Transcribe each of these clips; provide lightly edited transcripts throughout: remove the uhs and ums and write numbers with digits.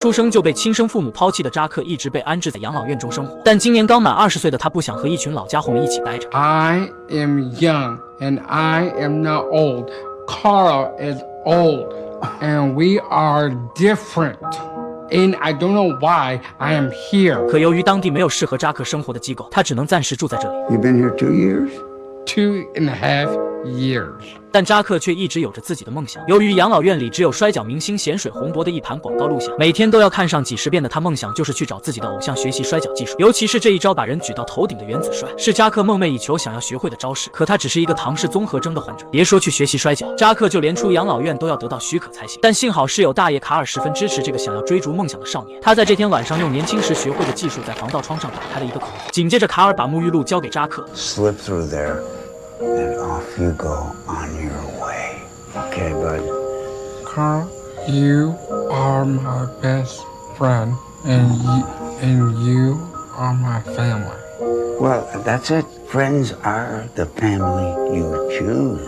出生就被亲生父母抛弃的扎克一直被安置在养老院中生活，但今年刚满20岁的他不想和一群老家伙们一起待着。I am young and I am not old. Carl is old and we are different. And I don't know why I am here. 可由于当地没有适合扎克生活的机构，他只能暂时住在这里。 You've been here 2 years? 2.5 years. 但扎克却一直有着自己的梦想。由于养老院里只有摔跤明星咸水洪博的一盘广告录像，每天都要看上几10遍的他，梦想就是去找自己的偶像学习摔跤技术，尤其是这一招把人举到头顶的原子摔，是扎克梦寐以求想要学会的招式。可他只是一个唐氏综合征的患者，别说去学习摔跤，扎克就连出养老院都要得到许可才行。但幸好室友大爷卡尔十分支持这个想要追逐梦想的少年，他在这天晚上用年轻时学会的技术在防盗窗上打开了一个口子，紧接着卡尔把沐浴露交给扎克 Slip through there, and off you go on your way. Okay, bud. Carl, you are my best friend and you are my family. Well, that's it. Friends are the family you choose.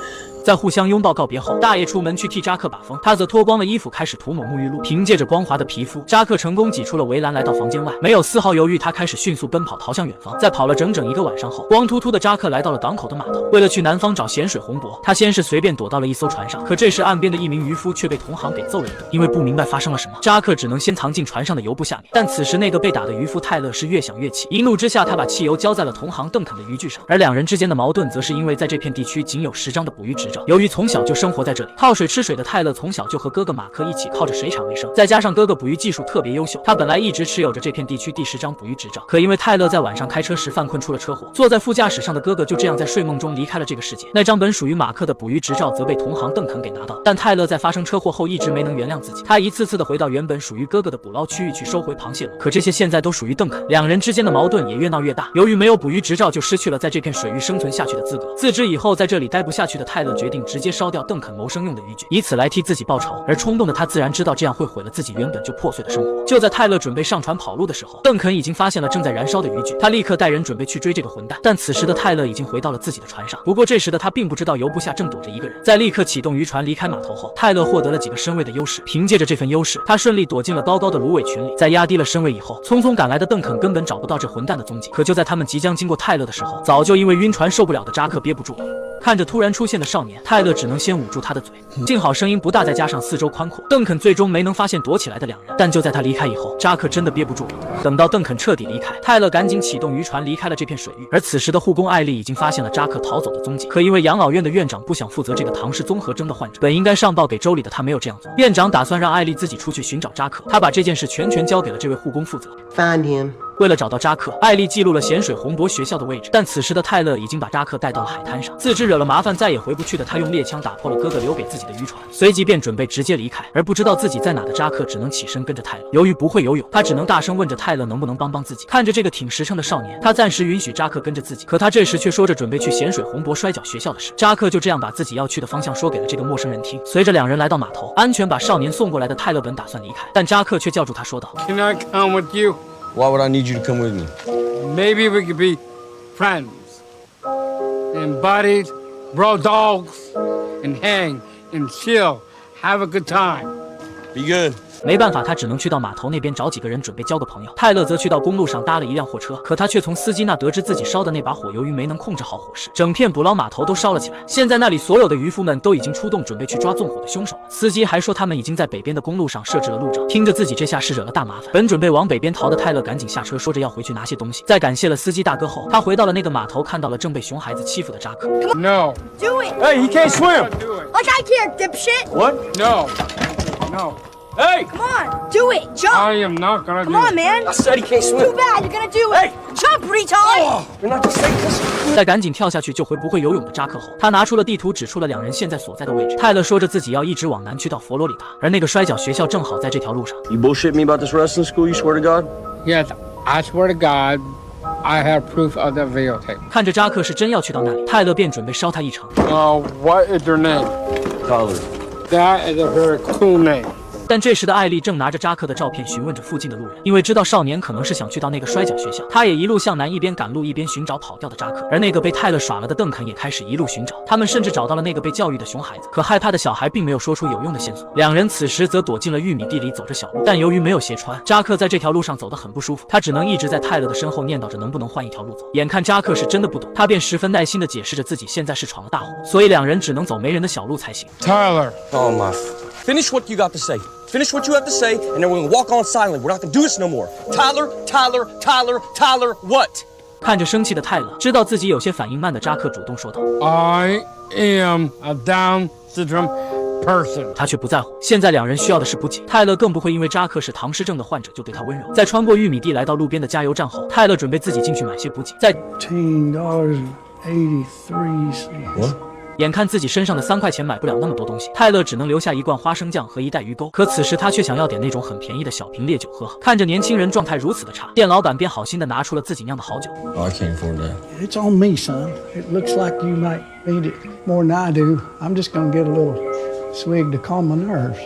在互相拥抱告别后，大爷出门去替扎克把风，他则脱光了衣服开始涂抹沐浴露。凭借着光滑的皮肤，扎克成功挤出了围栏，来到房间外，没有丝毫犹豫，他开始迅速奔跑，逃向远方。在跑了整整1个晚上后，光秃秃的扎克来到了港口的码头。为了去南方找咸水洪博，他先是随便躲到了一艘船上，可这时岸边的一名渔夫却被同行给揍了一顿。因为不明白发生了什么，扎克只能先藏进船上的油布下面。但此时那个被打的渔夫泰勒是越想越气，一怒之下，他把汽油浇在了同行邓肯的渔具上。而两人之间的矛盾，则是因为在这片地区仅有10张的捕鱼执照。由于从小就生活在这里，靠水吃水的泰勒从小就和哥哥马克一起靠着水产为生，再加上哥哥捕鱼技术特别优秀，他本来一直持有着这片地区第10张捕鱼执照。可因为泰勒在晚上开车时犯困出了车祸，坐在副驾驶上的哥哥就这样在睡梦中离开了这个世界。那张本属于马克的捕鱼执照则被同行邓肯给拿到，但泰勒在发生车祸后一直没能原谅自己，他一次次的回到原本属于哥哥的捕捞区域去收回螃蟹笼，可这些现在都属于邓肯，两人之间的矛盾也越闹越大。由于没有捕鱼执照，就失去了在这片水域生存下去的资格。自知以后在这里待不下去的泰勒决定直接烧掉邓肯谋生用的渔具，以此来替自己报仇。而冲动的他自然知道这样会毁了自己原本就破碎的生活。就在泰勒准备上船跑路的时候，邓肯已经发现了正在燃烧的渔具，他立刻带人准备去追这个混蛋。但此时的泰勒已经回到了自己的船上，不过这时的他并不知道油布下正躲着一个人。在立刻启动渔船离开码头后，泰勒获得了几个身位的优势，凭借着这份优势，他顺利躲进了高高的芦苇群里。在压低了身位以后，匆匆赶来的邓肯根本找不到这混蛋的踪迹。可就在他们即将经过泰勒的时候，早就因为晕船受不了的扎克憋不住了。看着突然出现的少年，泰勒只能先捂住他的嘴，幸好声音不大，再加上四周宽阔，邓肯最终没能发现躲起来的两人。但就在他离开以后，扎克真的憋不住了。等到邓肯彻底离开，泰勒赶紧启动渔船离开了这片水域。而此时的护工艾丽已经发现了扎克逃走的踪迹，可因为养老院的院长不想负责这个唐氏综合征的患者，本应该上报给州里的他没有这样做。院长打算让艾丽自己出去寻找扎克，他把这件事全权交给了这位护工负责。 Find him. 为了找到扎克，艾丽记录了咸水洪博学校的位置，但此时的泰勒已经把扎克带到了海滩上。自知惹了麻烦再也回不去的他，用猎枪打破了哥哥留给自己的渔船，随即便准备直接离开。而不知道自己在哪的扎克只能起身跟着泰勒。由于不会游泳，他只能大声问着泰勒能不能帮自己。看着这个挺实诚的少年，他暂时允许扎克跟着自己，可他这时却说着准备去咸水洪博摔跤学校的事。扎克就这样把自己要去的方向说给了这个陌生人听。随着两人来到码头，安全把少年送过来的泰勒本打算离开，但扎克却叫住他说道 Can I come with you? Why would I need you to come with me? Maybe we could be friends and buddies, bro dogs, and hang and chill, have a good time. Be good. 没办法，他只能去到码头那边找几个人准备交个朋友。泰勒则去到公路上搭了一辆货车，可他却从司机那得知自己烧的那把火由于没能控制好火势，整片捕捞码头都烧了起来。现在那里所有的渔夫们都已经出动准备去抓纵火的凶手了。司机还说他们已经在北边的公路上设置了路障。听着自己这下是惹了大麻烦，本准备往北边逃的泰勒赶紧下车，说着要回去拿些东西。在感谢了司机大哥后，他回到了那个码头，看到了正被熊孩子欺负的扎克。 No. Do it. Hey, he can't swim. Do it. Like I care, dipshit. What? No. No. Hey! Come on. Do it. Jump. I am not gonna Come do on, it. man. I said he can't Too swim. bad. You're gonna do it. Hey! Jump, retard. You're not just saying this. 在赶紧跳下去救回不会游泳的扎克后，他拿出了地图，指出了两人现在所在的位置。泰勒说着自己要一直往南去到佛罗里达，而那个摔跤学校正好在这条路上。 You bullshit me about this wrestling school, you swear to God? Yes, I swear to God, I have proof of the videotape. 看着扎克是真要去到那里，泰勒便准备烧他一程。 What is your name? Tyler. That is a very cool name. 但这时的艾丽正拿着扎克的照片询问着附近的路人，因为知道少年可能是想去到那个摔跤学校，他也一路向南，一边赶路一边寻找跑掉的扎克。而那个被泰勒耍了的邓肯也开始一路寻找，他们甚至找到了那个被教育的熊孩子，可害怕的小孩并没有说出有用的线索。两人此时则躲进了玉米地里走着小路，但由于没有鞋穿，扎克在这条路上走得很不舒服，他只能一直在泰勒的身后念叨着能不能换一条路走。眼看扎克是真的不懂，他便十分耐心地解释着自己现在是闯了大祸，所以两人只能走没人的小路才行。 Tyler. Oh my. Finish what you got to say. Finish what you have to say, and then we're gonna walk on silently. We're not gonna do this no more. Tyler, Tyler, Tyler, Tyler, what? 看着生气的泰勒，知道自己有些反应慢的扎克主动说道 I am a Down syndrome person. 他却不在乎，现在两人需要的是补给。泰勒更不会因为扎克是唐氏症的患者就对他温柔。在穿过玉米地来到路边的加油站后，泰勒准备自己进去买些补给。在$13.83. What? 眼看自己身上的3块钱买不了那么多东西，泰勒只能留下一罐花生酱和一袋鱼钩。可此时他却想要点那种很便宜的小瓶烈酒喝。看着年轻人状态如此的差，店老板便好心的拿出了自己酿的好酒。Oh, I can't afford that. It's on me, son. It looks like you might need it more than I do. I'm just gonna get a little swig to calm my nerves.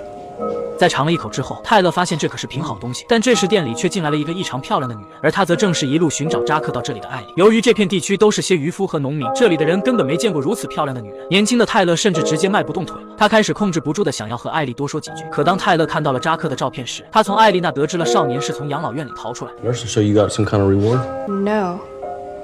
在尝了一口之后，泰勒发现这可是瓶好东西，但这时店里却进来了一个异常漂亮的女人，而她则正是一路寻找扎克到这里的艾莉。由于这片地区都是些渔夫和农民，这里的人根本没见过如此漂亮的女人。年轻的泰勒甚至直接迈不动腿了，他开始控制不住的想要和艾莉多说几句。可当泰勒看到了扎克的照片时，他从艾莉那得知了少年是从养老院里逃出来。So you got some kind of reward? No.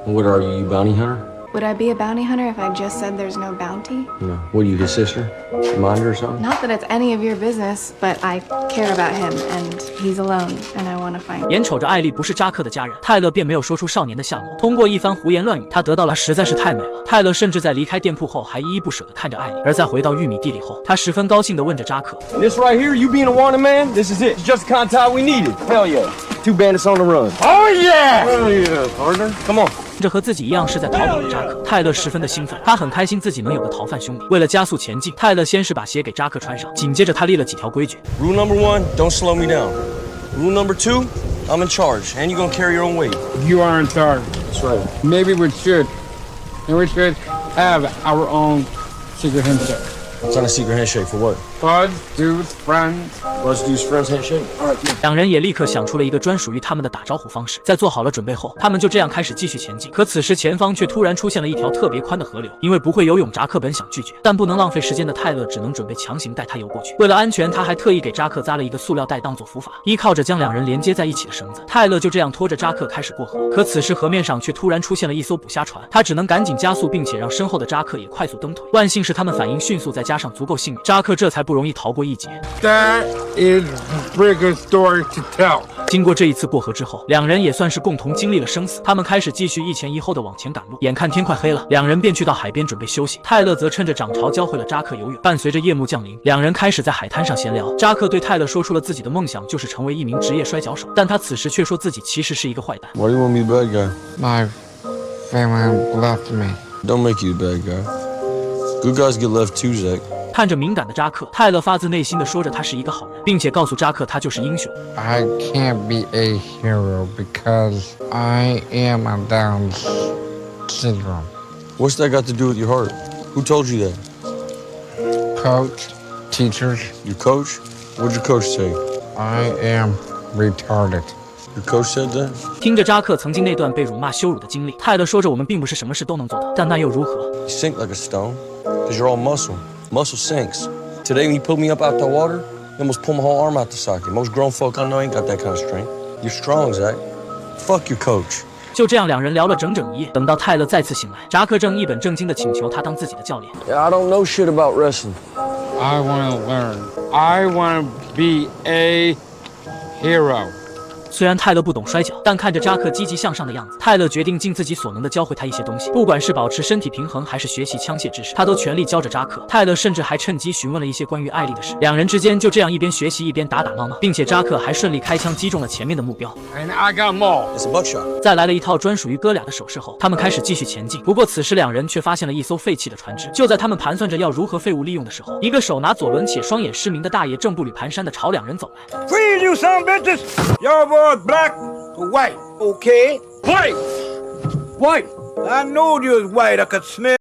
What are you, bounty hunter? Would I be a bounty hunter if I just said there's no bounty? No. What are you, his sister? Reminder or something? Not that it's any of your business, but I care about him, and he's alone, and I want to find him. 眼瞅着艾莉不是扎克的家人，泰勒便没有说出少年的下落。通过一番胡言乱语，他得到了实在是太美了。泰勒甚至在离开店铺后还依依不舍地看着艾莉，而在回到玉米地里后，他十分高兴地问着扎克 This right here, you being a wanted man, this is it. It's just the kind of tie we needed. Hell yeah. 2 bandits on the run. Oh yeah! Oh yeah, partner. Come on. 这和自己一样是在逃跑的扎克，泰勒十分的兴奋，他很开心自己能有个逃犯兄弟。为了加速前进，泰勒先是把鞋给扎克穿上，紧接着他立了几条规矩。 Rule number 1, don't slow me down. Rule number 2, I'm in charge, and you're gonna carry your own weight. You are in charge. That's right. Maybe we should. And we should have our own secret handshake. It's on a secret handshake for what? Bud, dudes, friends. Let's do friends handshake. All right. 两人也立刻想出了一个专属于他们的打招呼方式。在做好了准备后，他们就这样开始继续前进。可此时前方却突然出现了一条特别宽的河流，因为不会游泳，扎克本想拒绝，但不能浪费时间的泰勒只能准备强行带他游过去。为了安全，他还特意给扎克扎了一个塑料袋当做浮法，依靠着将两人连接在一起的绳子，泰勒就这样拖着扎克开始过河。可此时河面上却突然出现了一艘捕虾船，他只能赶紧加速，并且让身后的扎克也快速蹬腿。万幸是他们反应迅速，再加上足够幸运，扎克这才不容易逃过一劫。 That is a pretty good story to tell. 经过这一次过河之后，两人也算是共同经历了生死。他们开始继续一前一后的往前赶路。眼看天快黑了，两人便去到海边准备休息。泰勒则趁着涨潮教会了扎克游泳。伴随着夜幕降临，两人开始在海滩上闲聊。扎克对泰勒说出了自己的梦想，就是成为一名职业摔跤手，但他此时却说自己其实是一个坏蛋。 Why do you want me the bad guy? My family left me. Don't make you the bad guy. Good guys get left too, Zach. 看着敏感的扎克，泰勒发自内心的说着他是一个好人，并且告诉扎克他就是英雄。 I can't be a hero because I am a Down syndrome. What's that got to do with your heart? Who told you that? Coach, teachers, Your coach? What'd your coach say? I am retarded. Your coach said that? 听着扎克曾经那段被辱骂羞辱的经历，泰勒说着我们并不是什么事都能做到，但那又如何？ You sink like a stone, because you're all muscle. Muscle sinks. Today when you pulled me up out the water, you almost pulled my whole arm out the socket. Most grown folk I know ain't got that kind of strength. You're strong, Zach. Fuck your coach. 就这样，两人聊了整整一夜。等到泰勒再次醒来，扎克正一本正经地请求他当自己的教练。 Yeah, I don't know shit about wrestling. I want to learn. I want to be a hero. 虽然泰勒不懂摔跤，但看着扎克积极向上的样子，泰勒决定尽自己所能的教会他一些东西，不管是保持身体平衡，还是学习枪械知识，他都全力教着扎克。泰勒甚至还趁机询问了一些关于艾莉的事，两人之间就这样一边学习一边打打闹闹，并且扎克还顺利开枪击中了前面的目标。 And I got more. It's a buckshot. 在来了一套专属于哥俩的手势后，他们开始继续前进。不过此时两人却发现了一艘废弃的船只。就在他们盘算着要如何废物利用的时候，一个手拿左轮且双眼失明的大爷正步履蹒跚地朝两人走来。 Freeze, you son of bitches! Y'all boys black or white? Okay. White! White. I know you was white. I could smell.